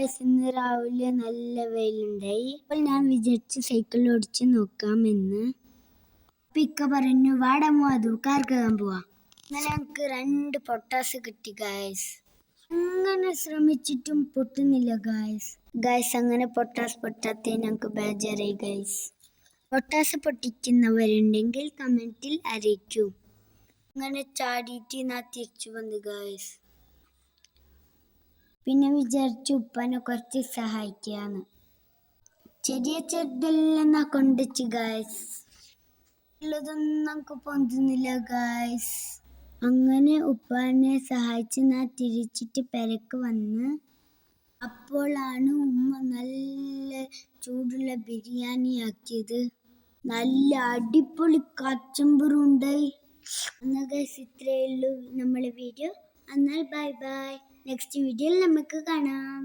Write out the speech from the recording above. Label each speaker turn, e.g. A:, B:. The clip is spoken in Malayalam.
A: ഗായ്സ്, ഇന്ന് രാവിലെ നല്ല വെയിലുണ്ടായി. അപ്പോൾ ഞാൻ വിചാരിച്ചു സൈക്കിൾ ഓടിച്ച് നോക്കാമെന്ന്. ഇക്ക പറഞ്ഞു വാടമോ അത് കാർക്കാൻ പോവാ. അങ്ങനെ ഞങ്ങൾക്ക് 2 പൊട്ടാസ് കിട്ടി ഗായ്സ്. അങ്ങനെ ശ്രമിച്ചിട്ടും പൊട്ടുന്നില്ല ഗായ്സ്. അങ്ങനെ പൊട്ടാസ് പൊട്ടാത്തേ ഞങ്ങൾക്ക് ബേജാറായി ഗായ്സ്. പൊട്ടാസ് പൊട്ടിക്കുന്നവരുണ്ടെങ്കിൽ കമന്റിൽ അറിയിക്കൂ. അങ്ങനെ ചാടിയിട്ട് ഞാൻ തിരിച്ചു വന്നു ഗായ്സ്. പിന്നെ വിചാരിച്ചു ഉപ്പാനെ കുറച്ച് സഹായിക്കാന്ന്. ചെറുതെല്ലാം ഞാൻ കൊണ്ടുവച്ചു ഗായ്സ്. ഉള്ളതൊന്നും നമുക്ക് പൊന്തുന്നില്ല ഗായ്സ്. അങ്ങനെ ഉപ്പാനെ സഹായിച്ച് ഞാൻ തിരിച്ചിട്ട് പെരക്ക് വന്ന്. അപ്പോഴാണ് ഉമ്മ നല്ല ചൂടുള്ള ബിരിയാണി ആക്കിയത്. നല്ല അടിപൊളി കച്ചമ്പറും ഉണ്ടായി. എന്നാൽ ഗൈസ്, ഇത്രയേ ഉള്ളൂ നമ്മളെ വീഡിയോ. എന്നാൽ ബൈ ബൈ. നെക്സ്റ്റ് വീഡിയോയിൽ നമുക്ക് കാണാം.